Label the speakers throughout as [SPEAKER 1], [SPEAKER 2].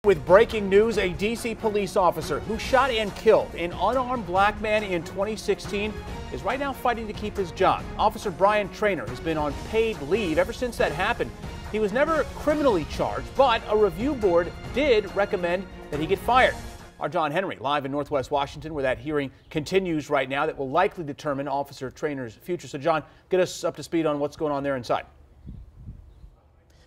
[SPEAKER 1] With breaking news, a D.C. police officer who shot and killed an unarmed black man in 2016 is right now fighting to keep his job. Officer Brian Traynor has been on paid leave ever since that happened. He was never criminally charged, but a review board did recommend that he get fired. Our John Henry live in Northwest Washington, where that hearing continues right now that will likely determine Officer Traynor's future. So John, get us up to speed on what's going on there inside.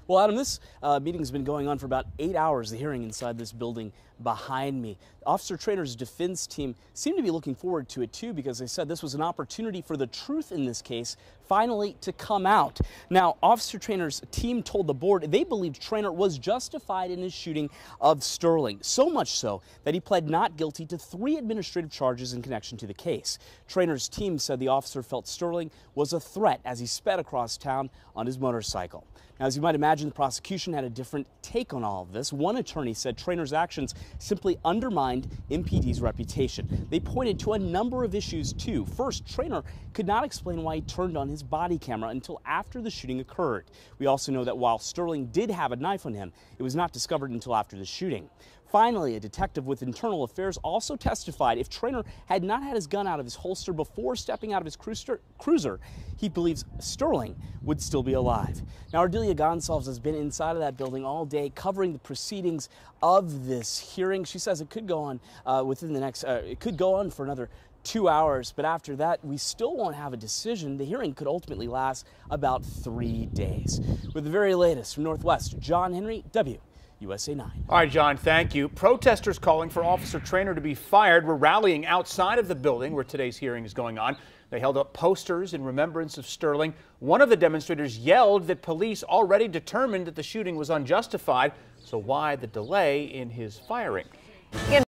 [SPEAKER 2] Well, Adam, this meeting's been going on for about 8 hours, the hearing inside this building behind me. Officer Traynor's defense team seemed to be looking forward to it, too, because they said this was an opportunity for the truth in this case finally to come out. Now, Officer Traynor's team told the board they believed Traynor was justified in his shooting of Sterling, so much so that he pled not guilty to 3 administrative charges in connection to the case. Traynor's team said the officer felt Sterling was a threat as he sped across town on his motorcycle. Now, as you might imagine, the prosecution had a different take on all of this. One attorney said Traynor's actions simply undermined MPD's reputation. They pointed to a number of issues, too. First, Traynor could not explain why he turned on his body camera until after the shooting occurred. We also know that while Sterling did have a knife on him, it was not discovered until after the shooting. Finally, a detective with internal affairs also testified if Traynor had not had his gun out of his holster before stepping out of his cruiser, he believes Sterling would still be alive. Now, Ardelia Gonsalves has been inside of that building all day covering the proceedings of this hearing. She says it could go on it could go on for another 2 hours, but after that, we still won't have a decision. The hearing could ultimately last about 3 days. With the very latest from Northwest, John Henry, USA 9.
[SPEAKER 1] All right, John, thank you. Protesters calling for Officer Traynor to be fired were rallying outside of the building where today's hearing is going on. They held up posters in remembrance of Sterling. One of the demonstrators yelled that police already determined that the shooting was unjustified. So why the delay in his firing?